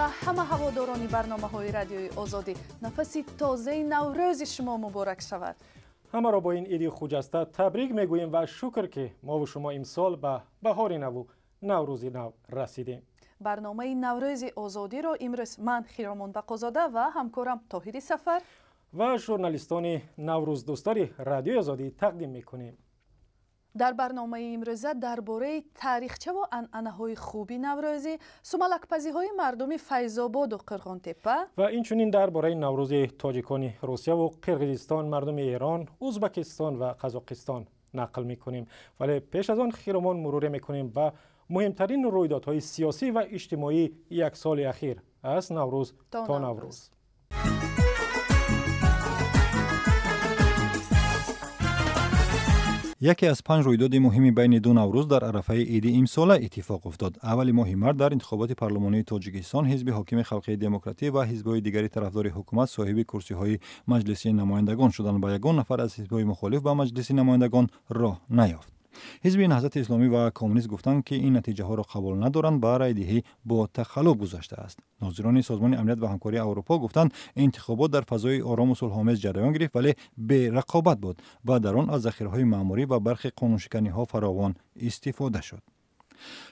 همه هواداران برنامه‌های رادیوی آزادی نفسی تازه نوروز شما مبارک شود. همه را با این عید خجسته تبریک میگوییم و شکر که ما و شما امسال به بهار نو و نوروز نو رسیدیم. برنامه نوروز آزادی را امروز من خیرامان بقازاده و همکارم طاهری سفر و ژورنالیستان نوروز دوستاری رادیوی آزادی تقدیم میکنیم. در برنامه امروزه درباره تاریخچه و عنعنه‌های خوبی نوروزی، سومالک‌پزی‌های مردمی فیض‌آباد و قرغان‌تپه و اینچنین درباره نوروز تاجیکان روسیه و قرقیزستان، مردم ایران، ازبکستان و قزاقستان نقل میکنیم. ولی پیش از آن خیرمان مرور میکنیم به مهمترین رویدادهای سیاسی و اجتماعی یک سال اخیر از نوروز تا نوروز. یکی از 5 رویداد مهم بین دو نوروز در عرفه عید امسال اتفاق افتاد. اول ماه مارس در انتخابات پارلمانی تاجیکستان حزب حاکم خلقی دموکراتی و حزب‌های دیگری طرفدار حکومت صاحب کرسی‌های مجلس نمایندگان شدند و یگان نفر از حزب‌های مخالف به مجلس نمایندگان راه نیافت. حزب نهضت اسلامی و کمونیست گفتند که این نتیجه ها را قبول ندارند و رای دهی با تخلف گذشته است. ناظران سازمان امنیت و همکاری اروپا گفتند انتخابات در فضای آرام و صلح‌آمیز جریان گرفت ولی به رقابت بود و در آن از ذخیره‌های معماری و برخی قانون‌شکنی‌ها فراوان استفاده شد.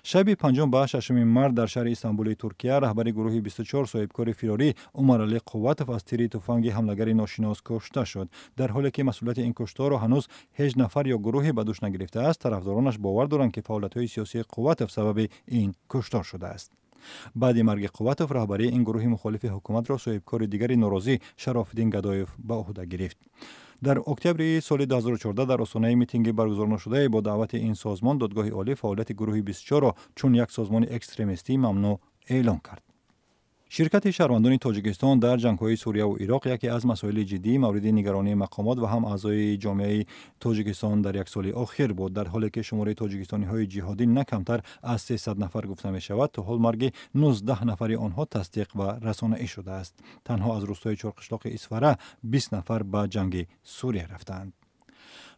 شب پنجم به 6 مارس در شهر استانبول ترکیه رهبر گروه 24 صاحبکار فراری عمرعلی قواتوف از تیر تفنگ حمله‌گر ناشناس کشته شد. در حالی که مسئولیت این کشتار را هنوز هیچ نفر یا گروهی به دوش نگرفته است، طرفدارانش باور دارند که فعالیت‌های سیاسی قواتوف سبب این کشتار شده است. بعد مرگ قواتوف رهبری این گروه مخالف حکومت را صاحبکار دیگری نوروزی شراف‌الدین گدایف به عهده گرفت. در اکتبر سال 2014 در آستانه میتینگ برگزار نشده با دعوت این سازمان دادگاه عالی فعالیت گروه 24 را چون یک سازمان اکستریمیستی ممنوع اعلام کرد. شرکت شهروندان تاجیکستان در جنگ‌های سوریه و عراق یکی از مسائل جدی مورد نگرانی مقامات و هم اعضای جامعه تاجیکستان در یک سال اخیر بود. در حالی که شماره تاجیکستانی‌های جهادی نه کمتر از 300 نفر گفته می‌شود، تا حال مرگ 19 نفر آنها تصدیق و رسانه‌ای شده است. تنها از روستای چرقشلاق اسفره 20 نفر به جنگ سوریه رفتند.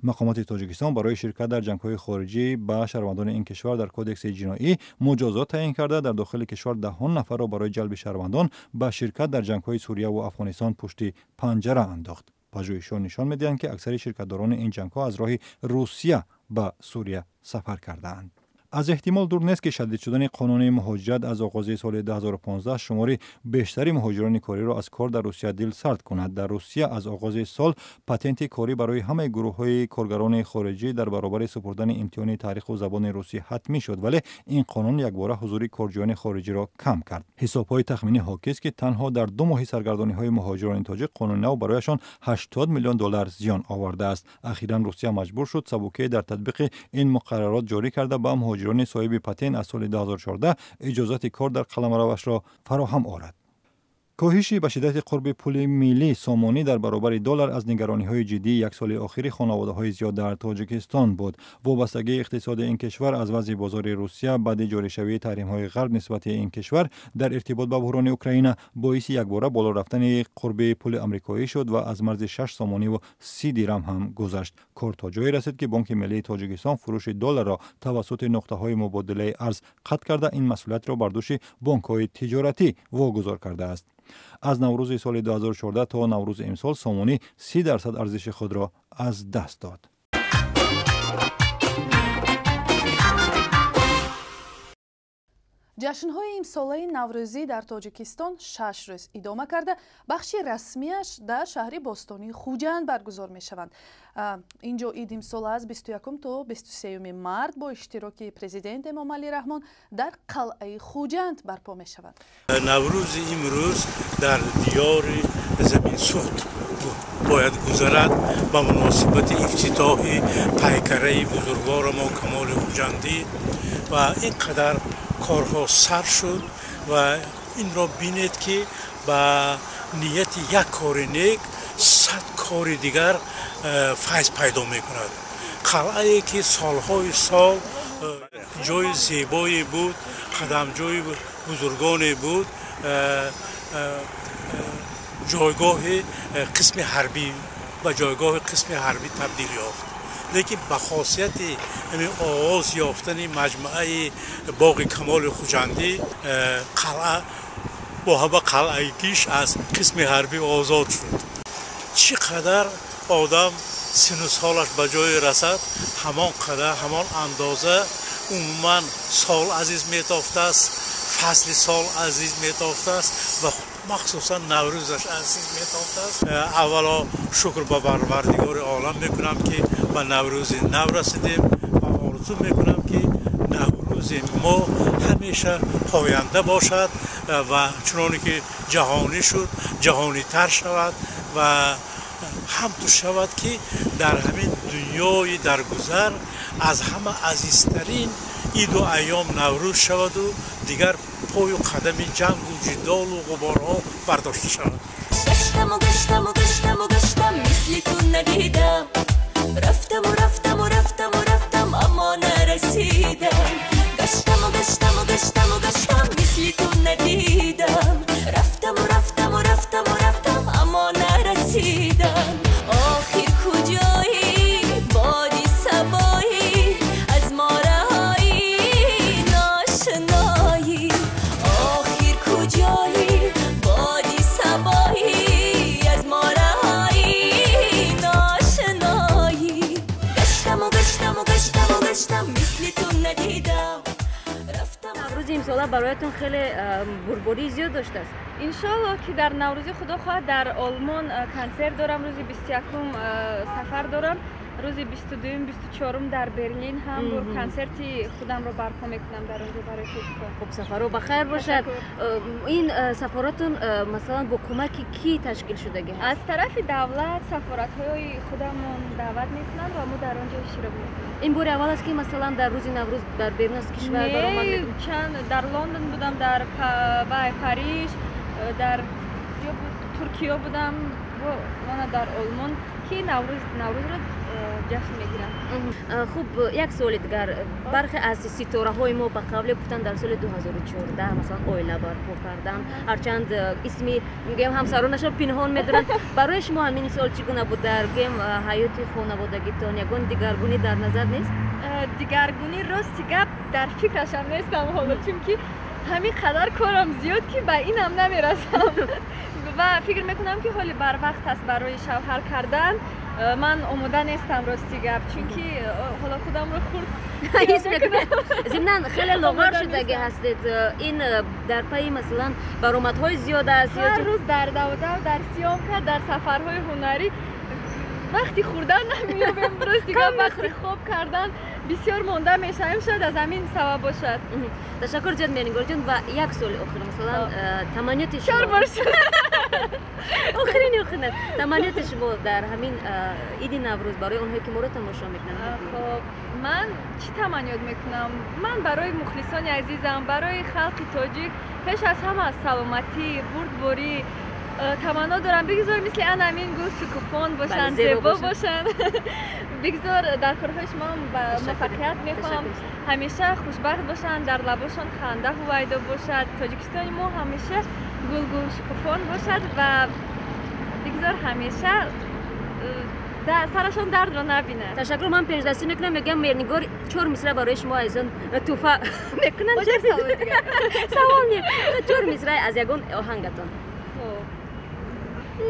مقامات تاجیکستان برای شرکت در جنگ‌های خارجی به شهروندان این کشور در کدکس جنایی مجازات تعیین کرده. در داخل کشور دهان نفر را برای جلب شهروندان به شرکت در جنگ‌های سوریه و افغانستان پشت پنجره انداخت. پژوهش‌ها نشان می‌دهند که اکثر شرکت‌داران این جنگ‌ها از راه روسیه به سوریه سفر کرده‌اند. از احتمال دور نیست که شدید شدن قانون مهاجرت از آغاز سال 2015 شماری بیشتری مهاجران کاری را از کار در روسیه دل سرد کند. در روسیه از آغاز سال پاتنت کاری برای همه گروه‌های کارگران خارجی در برابر سپردن امتحان تاریخ و زبان روسی حتمی شد، ولی این قانون یکباره حضور کارجویان خارجی را کم کرد. حساب‌های تخمینی حاکی است که تنها در 2 ماه سرگردانی‌های مهاجران تاجیک قانون نو برایشان 80 میلیون دلار زیان آورده است. اخیراً روسیه مجبور شد سبوکی در تطبیق این مقررات جاری کرده با مهاجران صاحب پاتنت از سال 2014 اجازت کار در قلمروش را فراهم آورد. کاهش به شدت قرب پول ملی سامانی در برابر دلار از نگرانی‌های جدی یک سال اخیر خانواده‌های زیاد در تاجیکستان بود. وابستگی اقتصاد این کشور از وضع بازار روسیه بعد جاری شوی تحریم‌های غرب نسبت این کشور در ارتباط با بحران اوکراین باعث یکباره بالا رفتن قرب پول آمریکایی شد و از مرز 6 سامانی و 30 درم هم گذشت. کار تا جایی رسید که بانک ملی تاجیکستان فروش دلار را توسط نقطه‌های مبادله ارز قطع کرده این مسئولیت را بر دوش بانک‌های تجارتی واگذار کرده است. از نوروز سال 2014 تا نوروز امسال سامانی 30% ارزش خود را از دست داد. جشن‌های امساله نوروزی در تاجیکستان 6 روز ادامه کرده. بخش رسمیش در شهر باستانی خوجند برگزار می‌شوند. اینجا عید امسال از 21 تا 23 مارس با اشتراک پرزیدنت امام علی رحمان در قلعه خوجند برپا می‌شود. نوروز امروز در دیار زمین سوخت باید گذرد با مناسبت افتتاح پیکره بزرگوار ما کمال خوجندی و اینقدر کارها سر شد و این را بینید که با نیت یک کار نیک 100 کار دیگر فیض پیدا میکند. قلعه‌ای که سالهای سال جای زیبایی بود، قدم جای بزرگانی بود، جایگاه قسم حربی و جایگاه قسم حربی تبدیل یافت. لیکن به خاصیت آغاز یافتن مجموعه باغ کمال خوجندی قلعه با همه قلعگیش از قسم حربی آزاد شد. چقدر آدم سن و سالش به جای رسد همان قدر همان اندازه عموما سال عزیز میتافته است، فصل سال عزیز میتافته است و مخصوصا نوروزش عزیز میتافته است. اولا شکر به پروردگار عالم میکنم که به نوروز نو رسیدیم و آرزو میکنم که نوروز ما همیشه پاینده باشد و چنانی که جهانی شد جهانی تر شود و همطور شود که در همین دنیای درگذر از همه عزیزترین عید و ایام نوروز شود و دیگر پای و قدم جنگ و جدال و غبارها برداشته شود. گشتم و گشتم و گشتم و گشتم مثل تو ندیدم، رفتم و رفتم و رفتم و رفتم اما نرسیدم. گشتم و گشتم و گشتم و گشتم مثل تو ندیدم، رفتم و رفتم و رفتم و رفتم اما نرسیدم. آخر کجایی بادی سبایی از ما رهایی ناشنایی، آخر کجایی بادی سبایی از ما رهایی ناشنایی. گشتم و گشتم و گشتم و گشتم مثل تو ندیدم. نوروز امسال برایتون خیلی بربری زیاد داشته است. انشالله که در نوروز خدا خواهد در آلمان کنسرت دارم، روز 21 سفر دارم، روز 22 24 در برلین هم کنسرتی خودم رو برپا میکنم در اونجا برای فستیوال. خب سفر رو بخیر باشد. این سفراتون مثلا با کمک کی تشکیل شده هست؟ از طرف دولت سفارت‌های خودمون دعوت میکنن و ما در اونجا اشتراک میکنیم. این بار اول است که مثلا در روز نوروز در بیرون از کشور برآمد میکنید؟ چند در لندن بودم، در پاریس، در ترکیه بودم و در آلمان که نوروز رو جشن میگیرن. خوب یک سوال دیگر، برخی از ستاره های ما به قبل گفتن در سال 2014 مثلا اویلا برپا کردن، هرچند اسمی میگم همسرانشون پنهان میدارن. برای شما همین سال چگونه بود در گیم حیات خانوادگیتان؟ یگان دیگرگونی در نظر نیست؟ دیگرگونی راستی گپ در فکرشم نیستم حالا، چون که همین قدر کارم زیاد که به اینم نمیرسم و فکر میکنم که حالا بر وقت است برای شوهر کردن. من آماده نیستم راستی گپ، چون که حالا خودم رو خورد حس میکنم. ضمن خیلی لاغر شده هستید. این در پی مثلا برآمدهای زیاد است؟ هر روز در دوده و در سیام کرد در سفرهای هنری وقتی خوردن نمیابیم راستی گپ، وقتی خواب کردن بسیار مونده میشم، شاید از همین سبب باشد. تشکر جان میانگار جان. و یک سوال آخر مثلا تمنیات شما آخرین تمنیات شما در همین عید نوروز برای اونهایی که ما رو تماشا میکنن؟ خب من چی تمنیات میکنم؟ من برای مخلصان عزیزم، برای خلق تاجیک پیش از همه سلامتی، بردباری تمنا دارم. بگذار مثل انامین گل شکوفان باشن، زیبا باشن. بگذار در کارهای شما موفقیت میخوام، همیشه خوشبخت باشن، در لباشون خنده هویدا باشد، تاجیکستان ما همیشه گل شکوفان باشد و بگذار همیشه سرشون درد رو نبینه. تشکر. من پیش دستی میکنم، میگم میرنگار 4 مصرع برای شما از اون توفه میکنن. سوال نیست. 4 مصرع از یگان آهنگتون.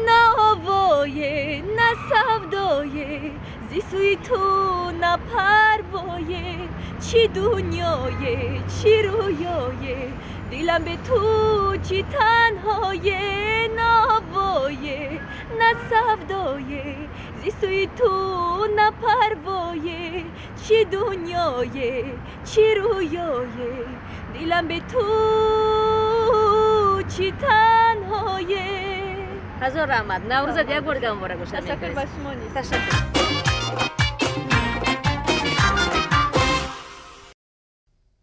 نه هوای نه سودای زی سوی تو نه پروای، چی دنیای چی رویای دلم به تو چی تنهای. نه هوای نه سودای زی سوی تو نه پروای، چی دنیای چی رویای دلم به تو چی تنهای. هزار رحمت. نوروزت یک بار دیگه مبارک باشه. تشکر به شما نیست. تشکر.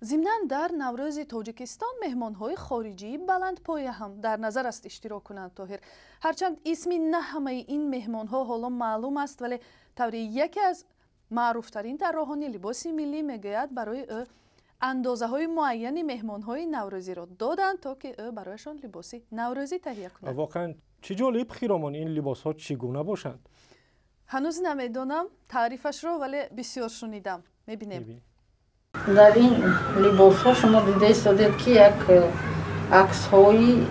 ضمناً در نوروز تاجیکستان مهمان‌های خارجی بلندپایه هم در نظر است اشتراک کنند. طاهر، هرچند اسمی نه همه این مهمان‌ها حالا معلوم است، ولی طوری یکی از معروفترین طراحان لباس ملی میگوید برای اندازه‌های معینی مهمان‌های نوروزی را دادند تا که برایشان لباس نوروزی تهیه کنند. واقعاً چه جالب خیرامان این لباس‌ها چگونه باشند؟ هنوز نمیدونم تعریفش رو، ولی بسیار شنیدم. می‌بینیم. در این لباس ها شما دیده ایستادید که یک عکس های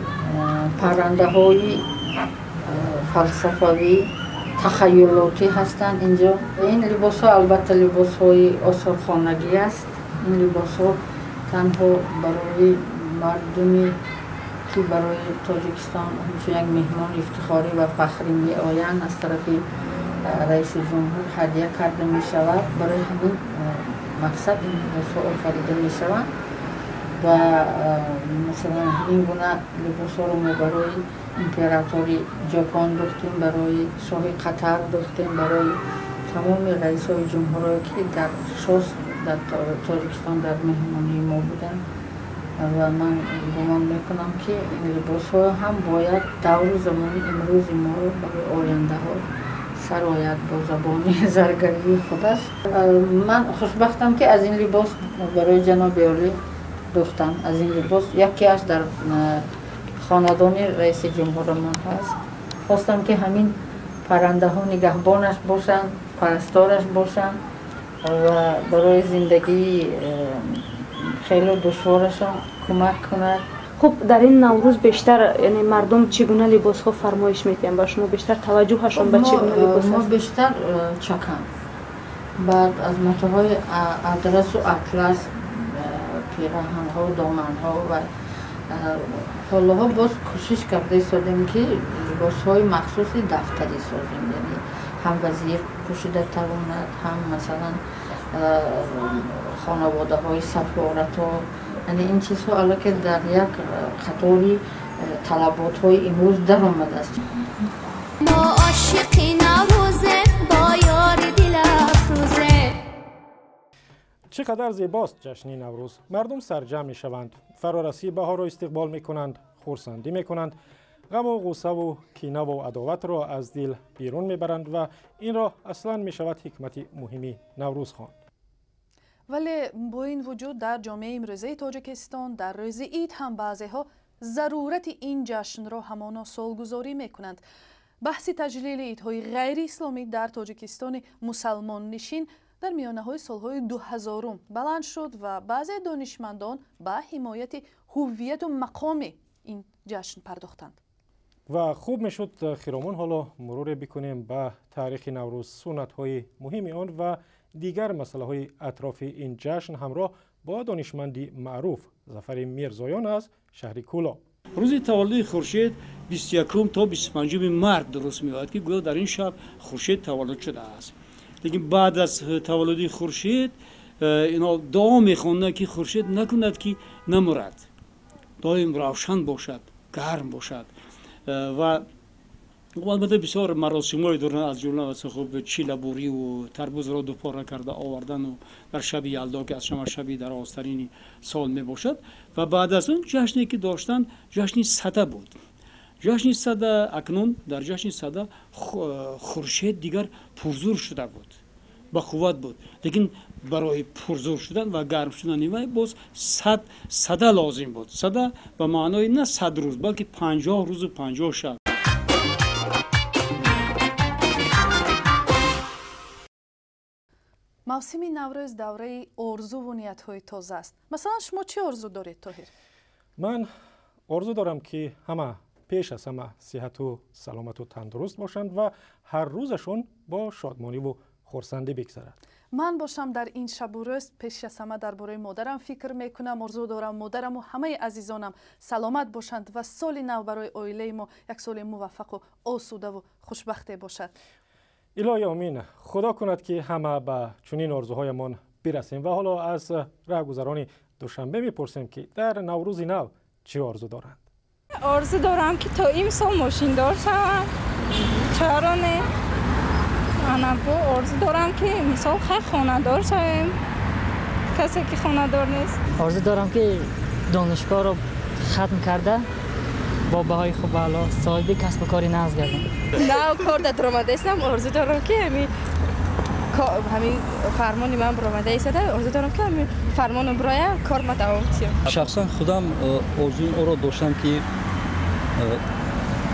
پرنده های فلسفوی تخیلاتی هستند اینجا. این لباس ها البته لباس های آثارخانگی است. این لباس ها تنها برای مردمی که برای تاجیکستان همچون یک مهمان افتخاری و فخری می آیند از طرف رئیس جمهور هدیه کرده می شود. برای همین مقصد این لباس ها آفریده می شود و مثلا این گونه لباس ها رو ما برای امپراتوری ژاپن داشتیم، برای شاه قطر داشتیم، برای تمام رئیس های جمهوری که در تاجیکستان در مهمانی ما بودن و من گمان میکنم که این لباس ها هم باید دور زمانی امروز ما رو برای آینده ها سرایت با زبان زرگری خود است. من خوشبختم که از این لباس برای جناب عالی داشتم. از این لباس یکی از در خاندان رئیس جمهور من هست. خواستم که همین پرنده ها نگهبانش باشند، پرستارش باشند و برای زندگی خیلی دشوارشان کمک کند. خب در این نوروز بیشتر یعنی مردم چگونه لباس ها فرمایش میکنن؟ با شما بیشتر توجهشون به چگونه لباس ما است؟ بیشتر چکن، بعد از متوهای ادرس و اطلس، پیراهن ها و دامن ها و حالا ها باز کوشش کرده سادیم که لباس های مخصوص دفتری سازیم، یعنی هم وزیر پوشیده تواند، هم مثلا خانواده های سفارت ها، یعنی این چیزها الان که در یک خطوری طلبات های امروز در آمده است. ما عاشقی نوروزه با یار دل افروزه. چقدر زیباست جشن نوروز. مردم سرجم می شوند، فرارسی بهار را استقبال می کنند، خورسندی می کنند، غم و غصه و کینه و عداوت را از دل بیرون می برند و این را اصلا می شود حکمت مهمی نوروز خواند. ولی با این وجود در جامعه امروزی تاجیکستان در روز عید هم بعضی ها ضرورت این جشن را همانا سالگزاری می کنند. بحث تجلیل عیدهای غیر اسلامی در تاجیکستان مسلمان نشین در میانه های سالهای 2000 بلند شد و بعضی دانشمندان به حمایت هویت و مقام این جشن پرداختند. و خوب میشد خیرامون حالا مرور بکنیم به تاریخ نوروز، سنت های مهم آن و دیگر مسئله های اطراف این جشن همراه با دانشمندی معروف ظفر میرزایان از شهر کولا. روز تولد خورشید 21 تا 25 مارس درست میاد که گویا در این شب خورشید تولد شده است. لیکن بعد از تولد خورشید اینا دعا میخوانند که خورشید نکند که نمرد، دائم روشن باشد، گرم باشد و البته بسیار مراسم‌های دارن، از جمله مثلا خب چیلبوری و تربوز را دو پاره کرده آوردن و در شب یلدا که از شما شبی در آسترین سال می باشد و بعد از اون جشنی که داشتن جشن صده بود. جشن صده اکنون در جشن صده خورشید دیگر پرزور شده بود، با قوت بود، لیکن برای پرزور شدن و گرم شدن وای باز صده لازم بود. صده به معنای نه 100 روز بلکه 50 روز و 50 شب. موسم نوروز دوره آرزو و نیت‌های تازه است. مثلا شما چه آرزو دارید طاهر؟ من آرزو دارم که همه پیش از همه صحت و سلامت و تندرست باشند و هر روزشون با شادمانی و خرسندی بگذرد. من باشم در این شب و روز پیش از همه درباره مادرم فکر میکنم. آرزو دارم مادرم و همه عزیزانم سلامت باشند و سال نو برای عائله ما یک سال موفق و آسوده و خوشبخت باشد. الهی آمین. خدا کند که همه به چنین آرزوهایمان برسیم. و حالا از راهگذران دوشنبه میپرسیم که در نوروز نو چه آرزو دارند؟ آرزو دارم که تا امسال ماشین دار شوم. چرا نه؟ من آرزو دارم که امسال خیلی خانه دار شویم. کسی که خانه دار نیست. آرزو دارم که دانشگاه رو ختم کرده با بهای خوب بالا صاحب کسب و کاری ناز گردم. نه کار در درآمده هستم. آرزو دارم که همین فرمان من برآمده ایستاده. آرزو دارم که همین فرمان برای کار ما دوام بیاره. شخصا خودم آرزوی او را داشتم که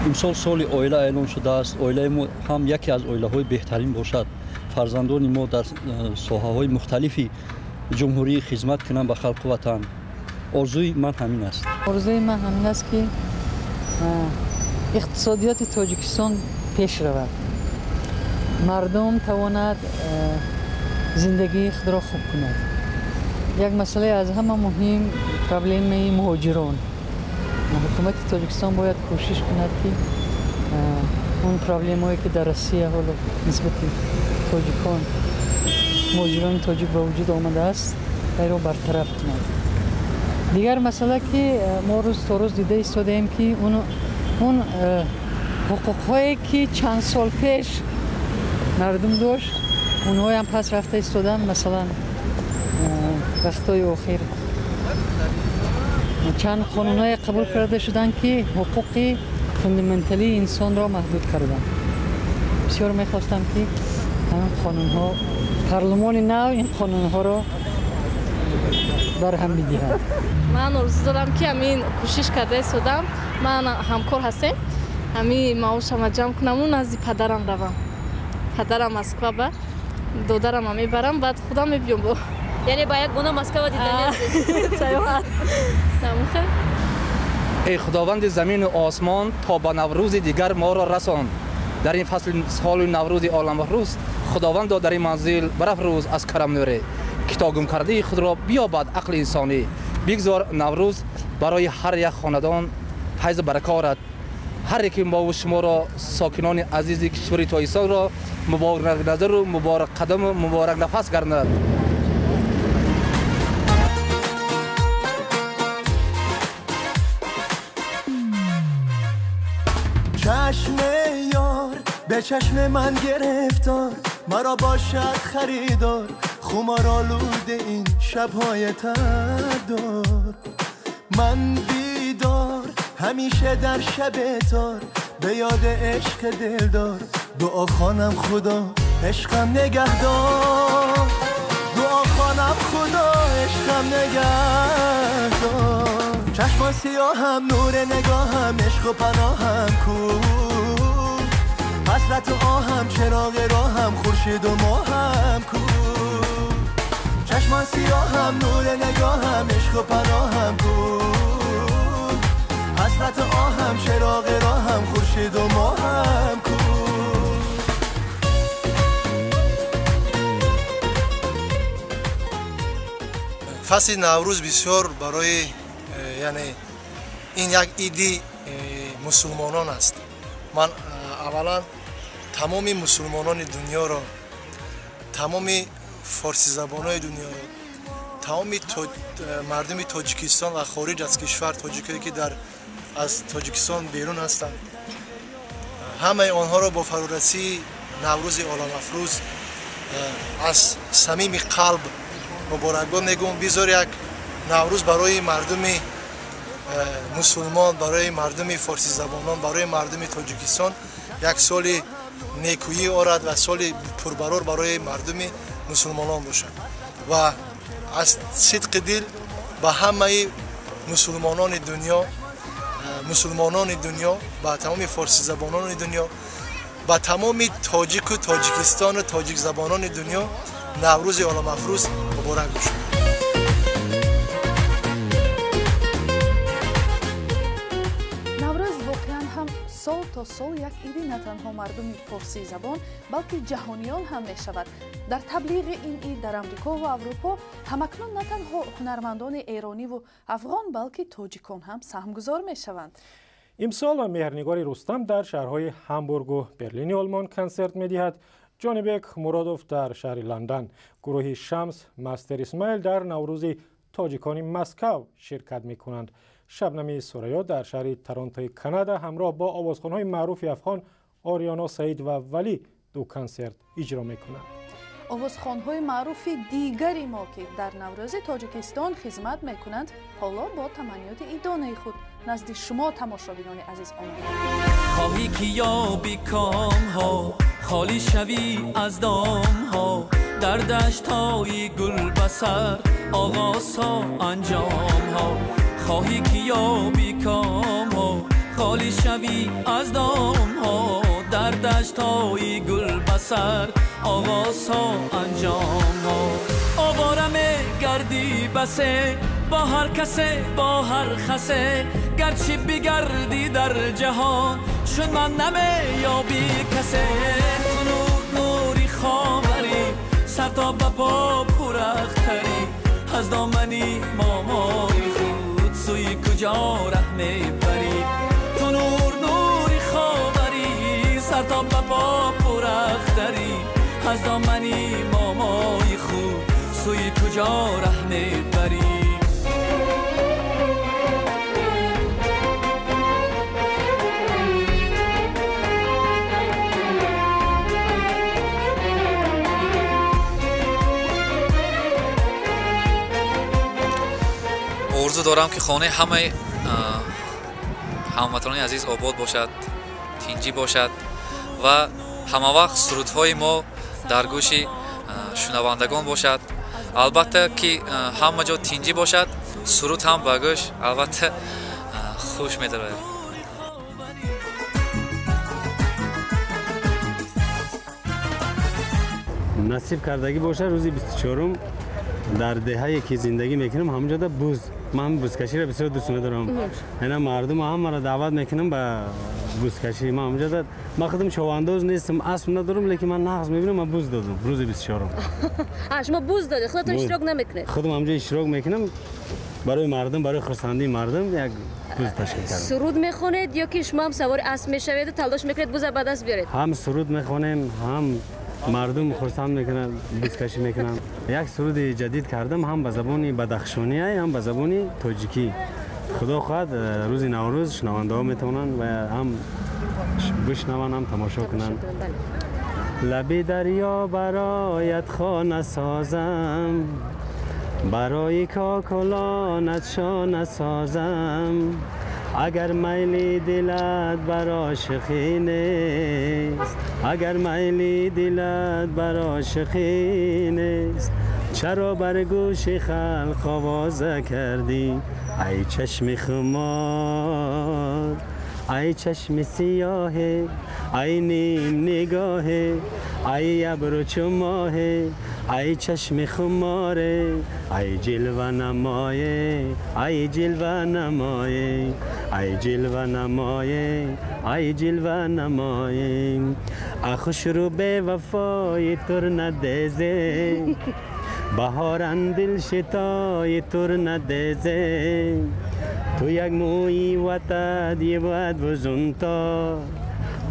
امسال سال عائله اعلان شده است. عائله ما هم یکی از عائله‌های بهترین باشد. فرزندان ما در ساحه‌های مختلفی جمهوری خدمت کنند به خلق وطن. آرزوی من همین است. آرزوی من همین است که اقتصادیات تاجیکستان پیش رود، مردم تواند زندگی خود را خوب کند. یک مسئله از همه مهم پرابلم مهاجران. حکومت تاجیکستان باید کوشش کند که اون پرابلم هایی که در روسیه حالا نسبت تاجیکان مهاجران تاجیک به وجود آمده است این را برطرف کند. دیگر مسئله که ما روز تا روز دیده ایستادیم که اون حقوق هایی که چند سال پیش مردم داشت اونها هم پس رفته ایستادن. مثلا وقتای آخر چند قانون های قبول کرده شدن که حقوق فوندامنتالی انسان را محدود کردن. بسیار میخواستم که همین قانون ها پارلمان نو این قانون ها را برهم میدهد. من آرزو دارم که همین کوشش کرده ایستادم. من همکار هستم. همین معاشم جمع کنم و نزد پدرم روم. پدرم مسکو به دادرم هم میبرم بعد خودم میبیم با. یعنی باید گونه مسکو دیدن سیاحت نموخه. ای خداوند زمین و آسمان تا به نوروز دیگر ما را رساند. در این فصل سال نوروز عالم روز خداوند در این منزل برافروز از کرم نوره که تا گم کرده خود را بیابد عقل انسانی. بگذار نوروز برای هر یک خاندان فیض برکات. هر یک ما و شما را ساکنان عزیز کشور تاجیکستان را مبارک نظر و مبارک قدم و مبارک نفس گرداند. چشم یار به چشم من گرفتار، مرا باشد خریدار، خمار آلود این شب‌های تردار. من بیدار همیشه در شب تار، به یاد عشق دلدار، دعا خوانم خدا عشقم نگهدار. دعا خوانم خدا عشقم نگهدار. چشم سیاهم نور نگاهم عشق و پناهم کو، حسرت و آهم چراغ راهم خورشید و ماهم کو. چشم سیاهم نور نگاهم عشق و پناهم کو، حسرت و آهم چراغ راهم خورشید و ماهم کو. فصل نوروز بسیار برای یعنی این یک ایدی مسلمانان است. من اولا تمام مسلمانان دنیا را، تمام فارسی زبانای دنیا را، تمام مردم تاجیکستان و خارج از کشور تاجیکایی که از تاجیکستان بیرون هستند، همه آنها را با فرارسی نوروز عالم افروز از صمیم قلب مبارکباد میگم. بذار یک نوروز برای مردم مسلمان، برای مردم فارسی زبانان، برای مردم تاجیکستان یک سال نیکویی آرد و سال پربرار برای مردم مسلمانان باشد و از صدق دل به همه مسلمانان دنیا، به تمام فارسی زبانان دنیا، به تمام تاجیک و تاجیکستان و تاجیک زبانان دنیا نوروز عالم افروز مبارک باشد. سال تا سال یک ایدی نه تنها مردم فارسی زبان بلکه جهانیان هم می شود. در تبلیغ این اید در امریکا و اروپا همکنون نه تنها هنرمندان ایرانی و افغان بلکه تاجیکان هم سهمگذار می شوند. امسال مهرنگار رستم در شهرهای هامبورگ و برلین آلمان کنسرت می دهد. جانبک مرادوف در شهر لندن، گروه شمس، مستر اسماعیل در نوروز تاجیکان مسکو شرکت می کنند. شبنم سوریا در شهر تورنتو کانادا همراه با آوازخوان‌های معروف افغان آریانا سعید و ولی دو کنسرت اجرا می‌کنند. آوازخوان‌های معروف دیگری ما که در نوروز تاجیکستان خدمت می‌کنند حالا با تمنیات ایدانه خود نزد شما تماشاگران عزیز آمدند. خواهی که یابی کام‌ها خالی شوی از دام‌ها، در دشت‌های گل بسر آغازها انجام‌ها. خواهی که یابی کام‌ها خالی شوی از دام‌ها، در دشت‌های گل بسر آغازها انجام‌ها. آوارم گردی بسه با هر کسه با هر خسه گرچه بگردی در جهان شد من نمی یا بی کسه تو نوری خاوری سر تا به پا پورختری از دامنی مامای خود سوی کجا ره میبری تو نوری خاوری سر تا به پا پورختری از دامنی مامای خود سوی کجا ره میبری آرزو دارم که خانه همه هموطنان عزیز آباد باشد، تینجی باشد و همه وقت سرودهای ما در گوش شنوندگان باشد. البته که همه جا تینجی باشد، سرود هم به گوش البته خوش می‌دارد. نصیب کردگی باشه روزی 24 در دهه‌ای که زندگی میکنم همونجا دا بوز من بوزکشی را بسیار دوست دارم. اینا مردم هم مرا دعوت میکنم به بوزکشی. من همونجا دا من خودم شواندوز نیستم، اسب ندارم، لیکن من نقص میبینم من بوز دادم روز 24. شما بوز دادید؟ خودتون اشتراک نمیکنید؟ خودم همونجا اشتراک میکنم برای مردم، برای خرسندی مردم یک بوز تشکیل کردم. سرود میخونید یا که شما هم سوار اسب میشوید و تلاش میکنید بوز به دست بیارید؟ هم سرود میخونیم هم مردم خرسند میکنن، بوزکشی میکنن. یک سرود جدید کردم هم به زبان بدخشانی هم به زبان تاجیکی. خدا خواهد روز نوروز شنونده ها میتونن و هم بشنون هم تماشا کنن. لب دریا برایت خانه سازم، برای کاکلانت شانه سازم. اگر میلی دلت بر عاشقی نیست، اگر میلی دلت بر عاشقی نیست، چرا بر گوش خلق آوازه کردی؟ ای چشم خمار، ای چشم سیاه، ای نیم نگاه، ای ابرو چو ماه، ای چشم خماره، ای جلوه نمایه، ای جلوه نمایه، ای جلوه نمایه، ای جلوه نمایه. خوش رو به وفای تر ندیزه، بهارن دل شتای تر ندیزه. تو یک موی وطد یه باید وزونتا،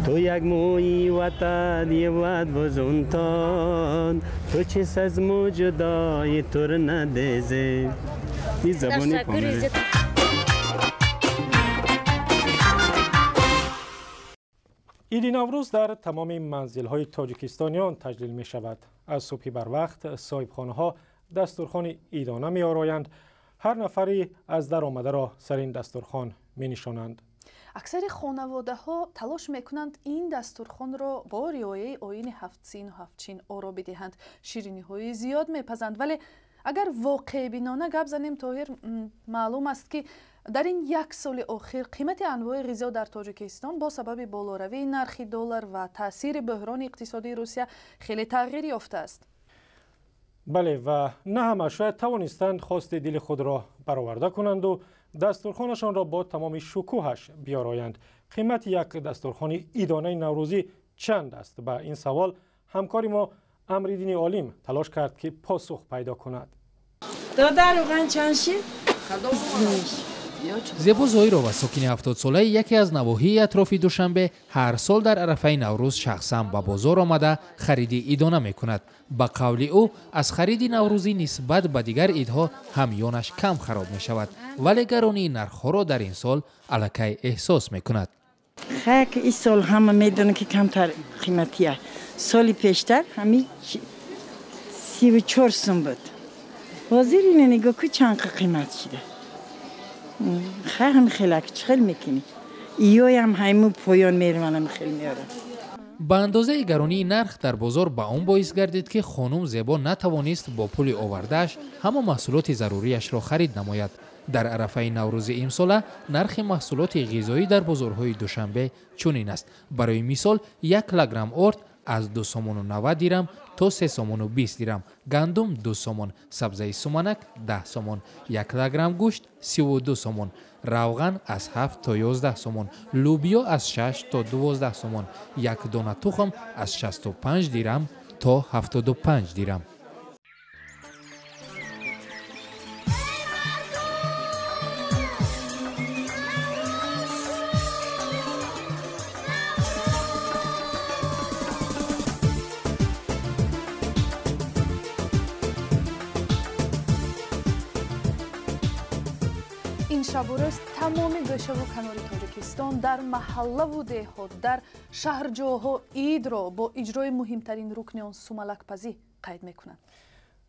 تو یک موی وطد یه باید وزونتان. تو چیز از مو جدای تر ندیزه. این زبانی پامره. عید نوروز در تمام منزل‌های تاجیکستانیان تجلیل می شود. از صبح بر وقت صاحبخانه‌ها دسترخوان عیدانه می آرایند. هر نفری از در آمده را سر این دسترخوان می نشانند. اکثر خانواده ها تلاش میکنند این دسترخوان را با رعایت آیین هفت‌سین و هفت‌چین آرا بدهند. شیرینی های زیاد میپزند، ولی اگر واقع بینانه گپ زنیم طاهر معلوم است که در این یک سال اخیر قیمت انواع غذا در تاجیکستان با سبب بالاروی نرخ دلار و تاثیر بحران اقتصادی روسیه خیلی تغییر یافته است. بله، و نه همه شاید توانستند خواست دل خود را برآورده کنند و دسترخوانشان را با تمام شکوهش بیارایند. قیمت یک دسترخوان عیدانه نوروزی چند است؟ به این سوال همکاری ما امریدین عالم تلاش کرد که پاسخ پیدا کند. زیبا زایرова ساکن 70 ساله یکی از نواحی اطراف دوشنبه هر سال در عرفه نوروز شخصا به بازار آمده خرید عیدانه میکند. به قول او از خرید نوروزی نسبت به دیگر عیدها همیانش کم خراب می شود، ولی گرانی نرخ‌ها را در این سال الکی احساس میکند. خیلی این سال همه میدونن که کمتر قیمتیه. سالی پیشتر همین 34 سوم بود. بازار اینو نگاه که چند قیمت شده. خیلی خیلی میکنی. ایوی هم همون پایان میرم خیلی میارم. به اندازه گرانی نرخ در بازار به اون باعث گردید که خانم زیبا نتوانست با پول آورده‌اش همه محصولات ضروریش را خرید نماید. در عرفه نوروز امسال نرخ محصولات غذایی در بازارهای دوشنبه چنین است. برای مثال 1 کیلوگرم ارد از 290 درم تا 3 سومن و 20 دیرم، گندم 2 سومن، سبزی سومنک 10 سومن، 1 کیلوگرم گوشت 32 سومن، روغن از 7 تا 11 سومن، لوبیا از 6 تا 12 سومن، 1 دانه تخم از 65 دیرم تا 75 دیرم. این شب و روز تمام گوشه و کنار تاجیکستان در محله و دهات در شهرجاها عید را با اجرای مهمترین رکن آن سوملک پزی قید میکنند.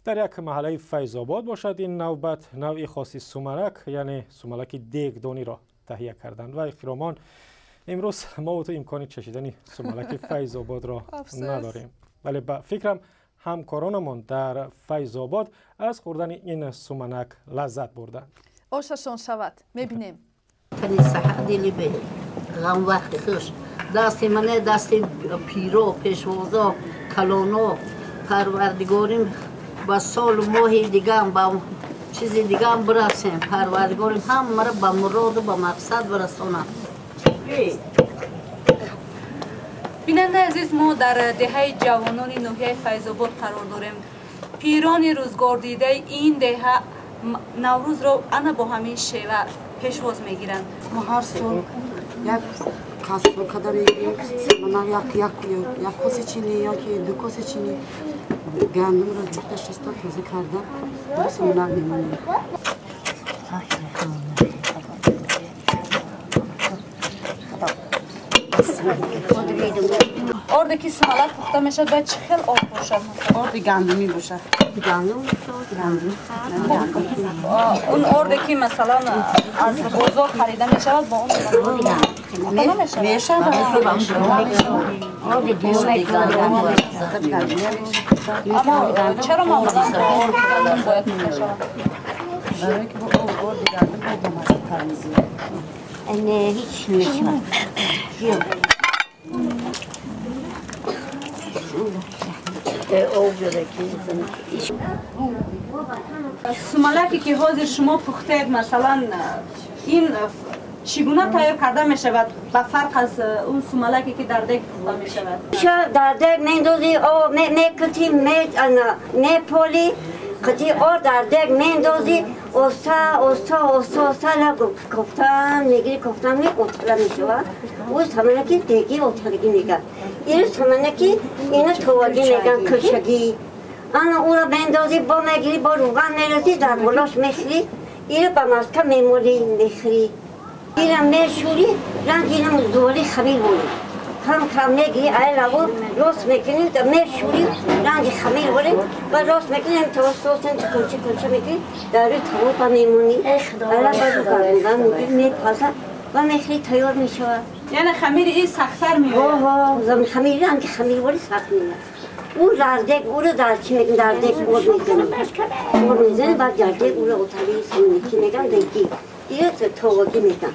در یک محله فیض آباد باشد این نوبت نوعی خاصی سوملک یعنی سوملک دیگدانی را تهیه کردند و خیرامان امروز ما و تو امکان چشیدن سوملک فیض آباد را نداریم، ولی با فکرم همکارانمان در فیض آباد از خوردن این سوملک لذت بردند. آششان شود میبینیم. تنی صحت دیلی به غم وقت خوش دست منه دست پیرو پیشوازا کلونو پروردگاریم با سال و ماه دیگه هم با چیز دیگه هم برسیم پروردگاریم هم مرا با مراد و با مقصد برسونم. بیننده عزیز ما در دهه جوانان ناحیه فیض آباد قرار داریم. پیران روزگار دیده این دهه نوروز رو انا با همین شیوه پیشواز میگیرن. ما هر سال یک کاسه کدر میگیریم، سمنا یک کاسه چینی یا که 2 کاسه چینی گندم رو جفت شستا تازه کردم در سمنا میمونیم. آرد که سملک پخته میشه باید چه خیلی آب باشد؟ آرد گندمی باشه. گندم اون آرد که مثلا از بازار خریده میشود با اون میشه اما چرا معمولا آرد گندم باید میشود؟ برای که با آرد گندم باید با مزه تمیزی نه هیچ نمیشود. سوملکی که حاضر شما پختید مثلا این چگونه تیار کرده می شود به فرق از اون سوملکی که در دیگ پخته می شود؟ در دیگ میندازی آب میکتیم میپالی قطعی آب در دیگ میندازی اوستا کفتن میگیری کفتن میگوتلا می شود او سمنکی دیگی اوتلگی میگن این سمنکی اینو توگی میگن کشگی انا او را میندازی با میگیری با روغن میرسی در گلاش میخری این را با مسکه میمولی میخری این را میشوری رنگ اینم زولی خمیر بولی کم میگیری علاوه راست میکنی در میشوری رنگ خمیر بولی و راست میکنی هم توسطن کنچه میگیری در روی تمام با میمونی علاوه بازو میپازه و میخری تیار میشود. یعنی خمیر این سخت‌تر میاد. خمیر رنگ خمیر بولی سخت میاد. او زردک او رو در چی میگن در دک بور میزنه بعد زردک او رو اتاقی سمنکی میگن دیگی دیگه توگی میگن.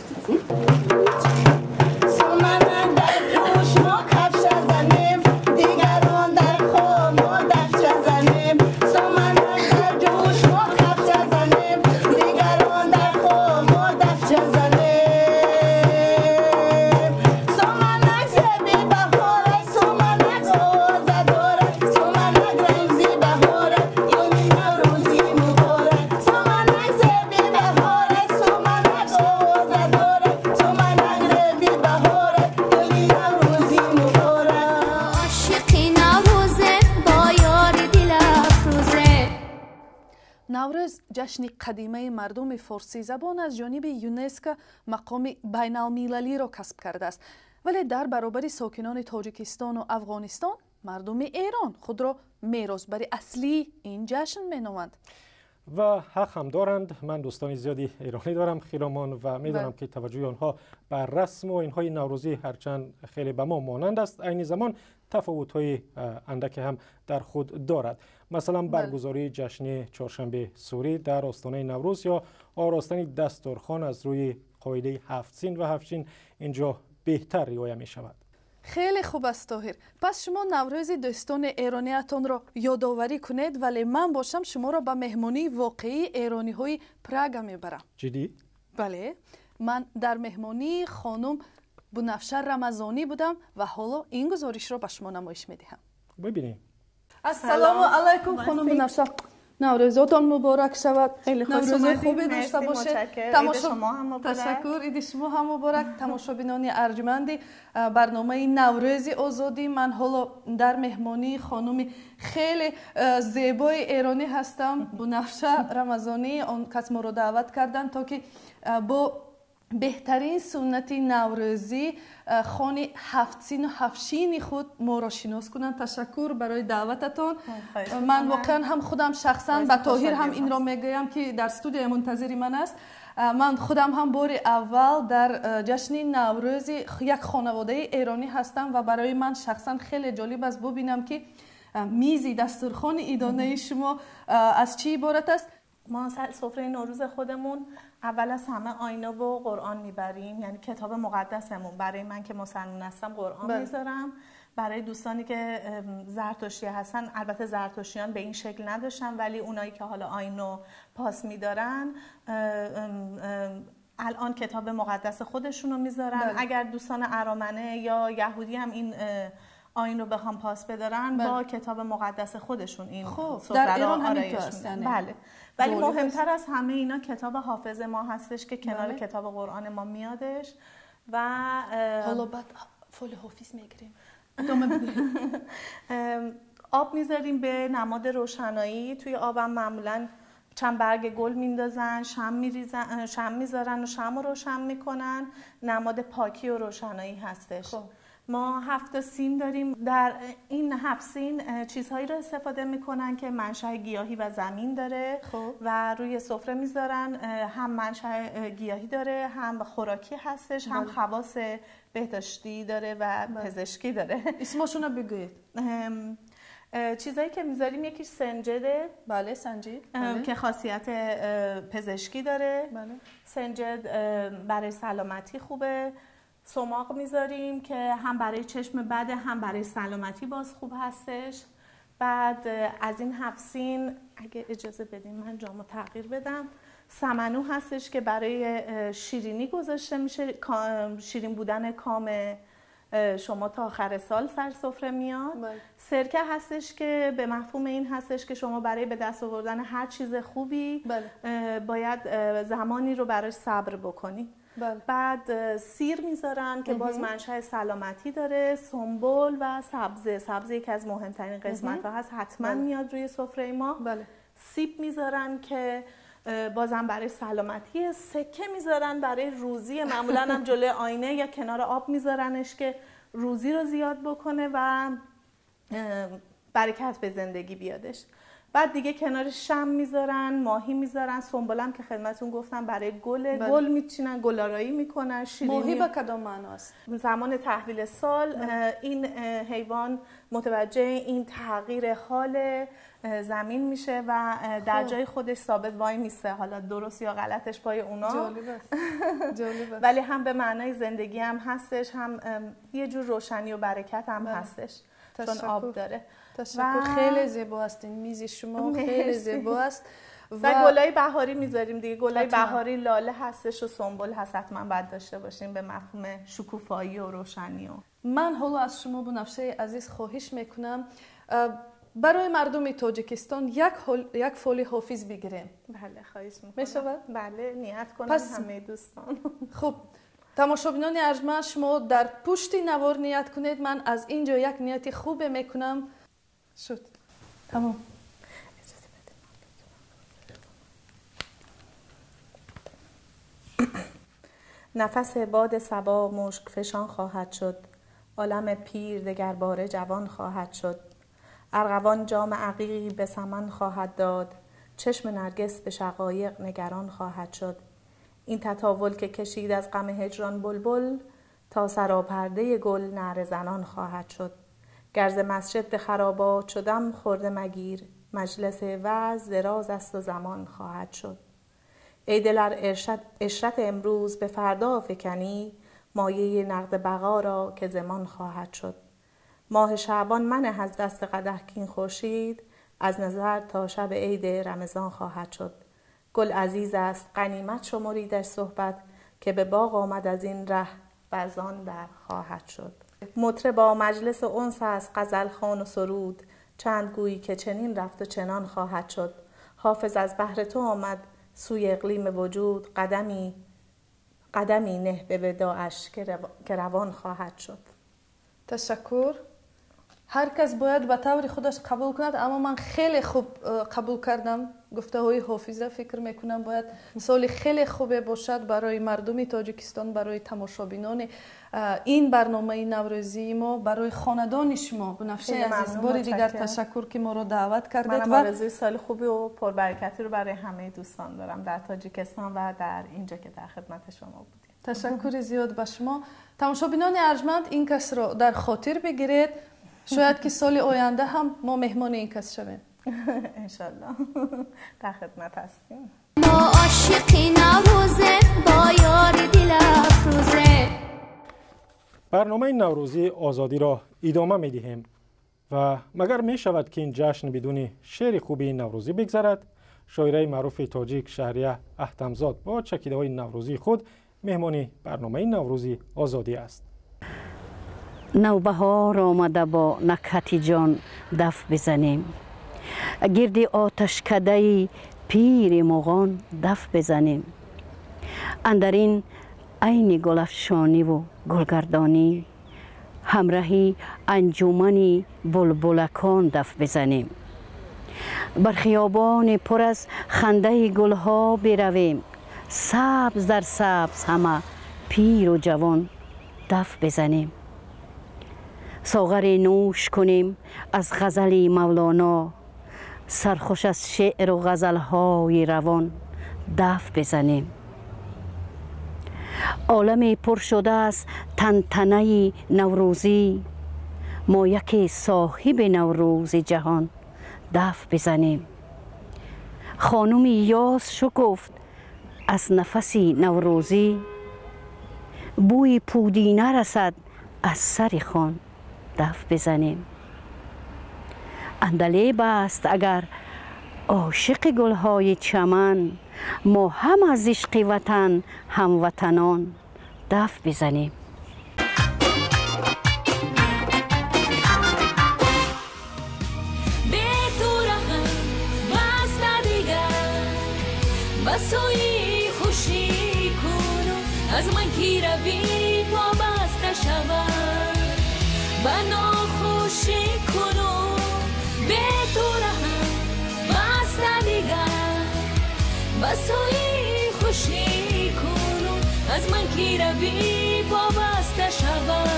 نوروز جشن قدیمه مردم فارسی زبان از جانب یونسکو مقام بین المللی را کسب کرده است، ولی در برابر ساکنان تاجیکستان و افغانستان مردم ایران خود را میراثبر اصلی این جشن مینامند. و حق هم دارند. من دوستان زیادی ایرانی دارم خیرامان و میدونم که توجه آنها بر رسم و اینهای نوروزی هرچند خیلی به ما مانند است، عین زمان تفاوت‌های اندک هم در خود دارد. مثلا برگزاری جشن چهارشنبه سوری در آستانه نوروز یا آراستن دسترخوان از روی قاعده 7 سین و 7 چین اینجا بهتر رعایت می شود. خیلی خوب است طاهر. پس شما نوروز دوستان ایرانیتان را یادآوری کنید، ولی من باشم شما را به مهمانی واقعی ایرانی های پراگ میبرم. جدی؟ بله، من در مهمانی خانم بنفشه رمضانی بودم و حالا این گزارش را به شما نمایش میدهم. ببینیم. السلام علیکم خانم بنفشه. نوروزتان مبارک شود. نوروز خوبی داشته باشید. تشکر. عید شما هم مبارک. تماشابینان ارجمند برنامه نوروز آزادی، من حالا در مهمانی خانم خیلی زیبای ایرانی هستم، بنفشه رمضانی. آن کس ما را دعوت کردند تا که با بهترین سنت نوروزی خانه هفت‌سین و هفت‌شین خود ما را شناس کنند. تشکر برای دعوتتان. من واقعا هم خودم شخصا به طاهر هم این را میگویم که در استودیو منتظر من است. من خودم هم بار اول در جشن نوروز یک خانواده ایرانی هستم و برای من شخصا خیلی جالب است ببینم که میزی دسترخوان ایدانه شما از چی عبارت است. ما سفره نوروز خودمون اول از همه آینه و قرآن میبریم، یعنی کتاب مقدسمون. برای من که مسلمان هستم قرآن میذارم. برای دوستانی که زرتشتی هستن، البته زرتشتیان به این شکل نداشتن، ولی اونایی که حالا آینه پاس میدارن الان کتاب مقدس خودشونو میذارن. اگر دوستان ارامنه یا یهودی هم این آیین رو بخوام پاس بدارن با کتاب مقدس خودشون این در ایران همینطور است. بله، ولی مهمتر از همه اینا کتاب حافظ ما هستش که کنار کتاب قرآن ما میادش و حالا بعد فول حافظ میگیریم. آب میذاریم به نماد روشنایی. توی آبم معمولا چند برگ گل میندازن، شم میذارن و شم رو روشن میکنن. نماد پاکی و روشنایی هستش. ما 7 سین داریم. در این 7 سین چیزهایی رو استفاده میکنن که منشأ گیاهی و زمین داره و روی سفره میذارن. هم منشأ گیاهی داره، هم خوراکی هستش، هم خواص بهداشتی داره و پزشکی داره. اسمشون رو بگویید. چیزایی که میذاریم یکی سنجده. بله، سنجد که خاصیت پزشکی داره. سنجد برای سلامتی خوبه. سماق میذاریم که هم برای چشم بده هم برای سلامتی باز خوب هستش. بعد از این 7 سین اگه اجازه بدین من جامو تغییر بدم. سمنو هستش که برای شیرینی گذاشته میشه، شیرین بودن کام شما تا آخر سال سر سفره میاد. سرکه هستش که به مفهوم این هستش که شما برای به دست آوردن هر چیز خوبی باید زمانی رو براش صبر بکنی. بعد سیر میذارن که باز منشأ سلامتی داره. سنبل و سبزه یکی از مهمترین قسمت ها هست، حتما میاد روی سفره ما. سیب میذارن که بازم برای سلامتی. سکه میذارن برای روزی، معمولا هم جلوی آینه یا کنار آب میذارنش که روزی رو زیاد بکنه و برکت به زندگی بیادش. بعد دیگه کنار شم میذارن، ماهی میذارن. سنبلم که خدمتون گفتم برای گل میچینن، گلارایی میکنن. ماهی به کدام معناست؟ زمان تحویل سال این حیوان متوجه این تغییر حال زمین میشه و در جای خودش ثابت وای میسته. حالا درست یا غلطش پای اونا. جالبه. ولی هم به معنای زندگی هم هستش، هم یه جور روشنی و برکت هم هستش چون آب داره. تشکر. خیلی زیبا هستین. میز شما خیلی زیبا است. و گلای بهاری میذاریم دیگه. گلای بهاری لاله هستش و سنبل هست، حتما باید داشته باشیم به مفهوم شکوفایی و روشنی. من حالا از شما بنفشه عزیز خواهش میکنم برای مردم تاجیکستان یک فول حافظ بگیریم. بله، خواهش میکنم. میشود؟ بله، نیت کنم همه دوستان. خب تماشابینان ارجمند، شما در پشت نوار نیت کنید. من از اینجا یک نیت خوب میکنم. شد. تمام. نفس باد صبا مشک فشان خواهد شد. عالم پیر دگر باره جوان خواهد شد. ارغوان جام عقیقی به سمن خواهد داد. چشم نرگس به شقایق نگران خواهد شد. این تطاول که کشید از غم هجران بلبل، تا سراپرده گل نعره زنان خواهد شد. گرز مسجد به خرابات شدم خورده مگیر، مجلس وعظ دراز است و زمان خواهد شد. ای دل ار اشرت امروز به فردا فکنی، مایه نقد بقا را که زمان خواهد شد. ماه شعبان منه از دست قدح کین خورشید، از نظر تا شب عید رمضان خواهد شد. گل عزیز است غنیمت شمریدش صحبت، که به باغ آمد از این ره برزان در خواهد شد. مطربا مجلس انس است غزل خوان و سرود، چند گویی که چنین رفت و چنان خواهد شد. حافظ از بهر تو آمد سوی اقلیم وجود، قدمی نه به وداعش که روان خواهد شد. تشکر. هر کس باید به طور خودش قبول کند، اما من خیلی خوب قبول کردم گفته های حافظ را. فکر میکنم باید سال خیلی خوبه باشد برای مردم تاجیکستان، برای تماشابینان این برنامه نوروزی ما، برای خاندان شما. بنفشه عزیز بار دیگر تشکر که ما رو دعوت کردید. من آرزوی سال خوبی و پربرکتی رو برای همه دوستان دارم در تاجیکستان و در اینجا که در خدمت شما بودیم. تشکر زیاد به شما. تماشابینان ارجمند، این کس را در خاطر بگیرید، شاید که سال آینده هم ما مهمان این کس شویم. انشالله در خدمت هستیم. ما عاشقی نوروزه با یار دل افروزه. برنامه نوروزی آزادی را ادامه می دهیم و مگر می شود که این جشن بدون شعر خوبی نوروزی بگذرد؟ شاعره معروف تاجیک شهریه احتمزاد با چکیده های نوروزی خود مهمان برنامه نوروزی آزادی است. نوبهار آمده با نکهت جان دف بزنیم، گرد آتشکده پیر مغان دف بزنیم. اندرین عین گلفشانی و گلگردانی، همراهی انجمنی بلبلکان دف بزنیم. بر خیابان پر از خنده گلها برویم، سبز در سبز همه پیر و جوان دف بزنیم. ساغر نوش کنیم از غزل مولانا، سرخوش از شعر و غزلهای روان دف بزنیم. عالمی پر شده است تنتنه نوروزی، ما یکی صاحب نوروز جهان دف بزنیم. خانم یاس شکفت از نفسی نوروزی، بوی پودینه رسد از سر خان دف بزنیم. اندلیب است اگر عاشق گلهای چمن، ما هم از عشق وطن هموطنان دف بزنیم. بسوی خوشی کنو از من کی روی وابسته شود، بنا خوشی کنو به تو رهم بسته دیگر. بسوی خوشی کنو از من کی روی وابسته شود،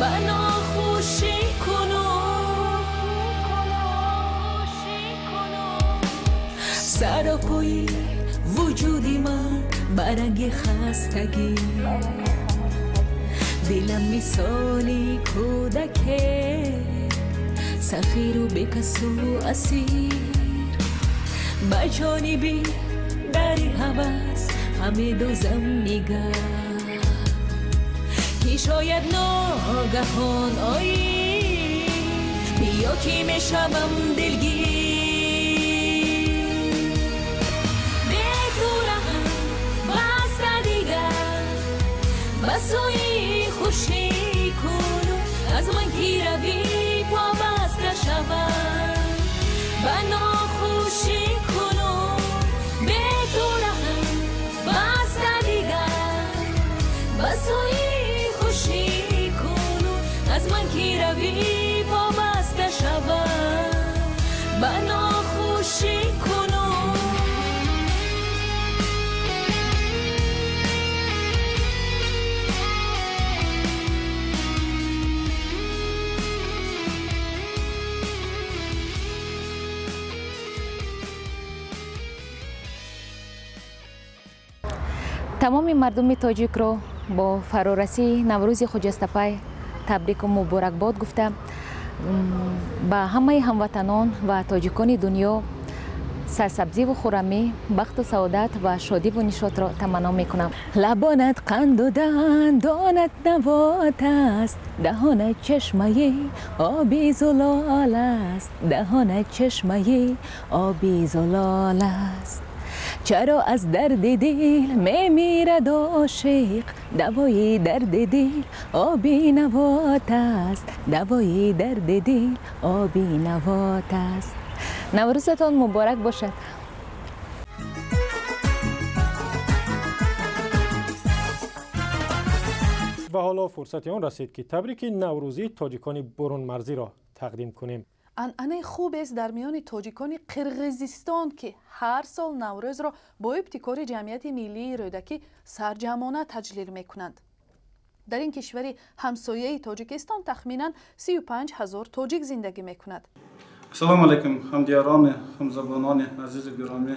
بنا خوشی کنو. سراپای وجودی من برنگ خستگی، دلم مثالی کودکه سخیر و بکس و اسیر. با جانبی در هوس همه دوزم نگاه، که شاید ناگهان آیی بیا که میشوم دلگیر. بسوی خوشی کنو از من کی روی وابسته شود، بنا خوشی کنو به تو رهم بسته دیگر. بسوی خوشی کنو از من کی روی وابسته شود، بنا خوشی کنو. تمام مردم تاجیک را با فرارسی نوروز خجستپای تبریک و مبارکباد گفتم. با همه هموطنان و تاجیکان دنیا سرسبزی و خرمی، بخت و سعادت و شادی و نشاط را تمنا می کنم. لبانت قند و دندانت نبات است، دهانت چشمه آبی زلال است، دهانت چشمه آبی زلال است. چرا از درد دل میمیرد عاشق، دوای درد دل آبی نبات است، دوای درد دل آبی نبات است. نوروزتان مبارک باشد. و حالا فرصت آن رسید که تبریک نوروزی تاجیکان برون مرزی را تقدیم کنیم. انعنه خوب است در میان تاجیکان قرقیزستان که هر سال نوروز را با ابتکار جمعیت ملی رودکی سرجمانه تجلیل می کنند. در این کشور همسایه تاجیکستان تخمینا 35,000 تاجیک زندگی می کند. السلام علیکم همدیاران همزبانان عزیز و گرامی.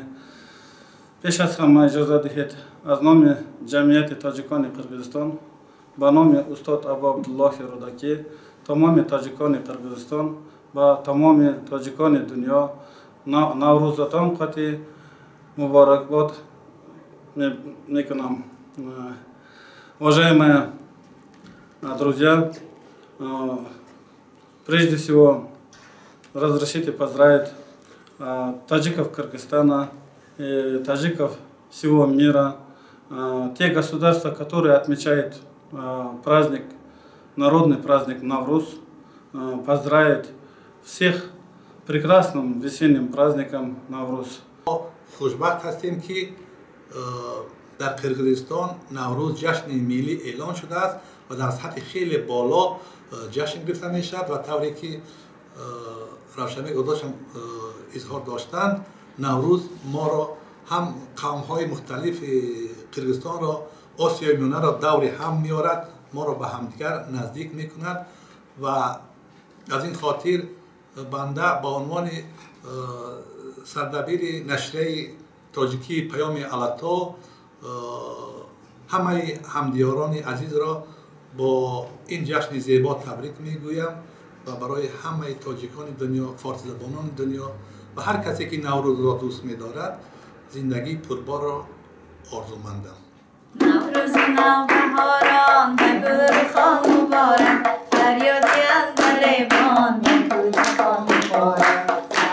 پیش از همه اجازه دهید از نام جمعیت تاجیکان قرقیزستان به نام استاد ابا عبدالله رودکی تمام تاجیکان قرقیزستان و تمام تاجیکان دنیا نوروزتان قطعی مبارکباد میکنم. Уважаемые друзья, прежде всего разрешите поздравить таджиков Кыргызстана и таджиков всего мира, те государства, которые отмечают праздник, народный праздник Навруз, поздравить всех прекрасным весенним праздником Навруз. خوشبخت هستیم که در قرقیزستان نوروز جشن ملی اعلان شده است و در سطح خیلی بالا جشن گرفته می شود و طوری که روشنی گذاشتم اظهار داشتند نوروز ما را هم قوم های مختلف قرقیزستان را آسیای میانه را دور هم میارد ما را به همدیگر نزدیک می کند و از این خاطر بنده با عنوان سردبیر نشریه تاجیکی پیام علتا همه همدیاران عزیز را با این جشن زیبا تبریک میگویم و برای همه تاجیکان دنیا، فارسی زبانان دنیا و هر کسی که نوروز را دوست می‌دارد زندگی پربار را آرزومندم. نوروز نوبهاران و گلخان مبارک فریادی اندربان و کودکان مبارک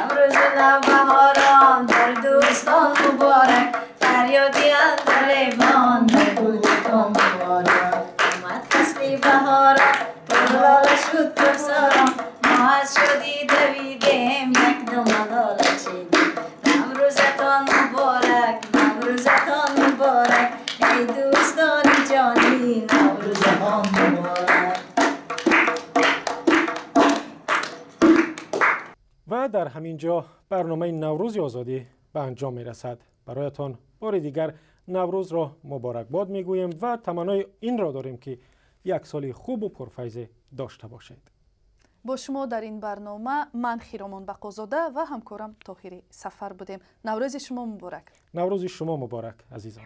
نوروز نوبهاران بر دوستان مبارک فریادی اندربان و کودکان مبارک اومد فصل بهاران پرلاله شد کوساران ما از شادی دویدیم یک دو ملاله چیدیم نوروزتان مبارک نوروزتان مبارک ای دوستان جانی نوروزتان مبارک. و در همین جا برنامه نوروز آزادی به انجام می رسد. برایتان بار دیگر نوروز را مبارکباد می گوییم و تمنای این را داریم که یک سال خوب و پرفیض داشته باشید. با شما در این برنامه من خیرامان بقازاده و همکارم طاهری سفر بودیم. نوروز شما مبارک. نوروز شما مبارک عزیزان.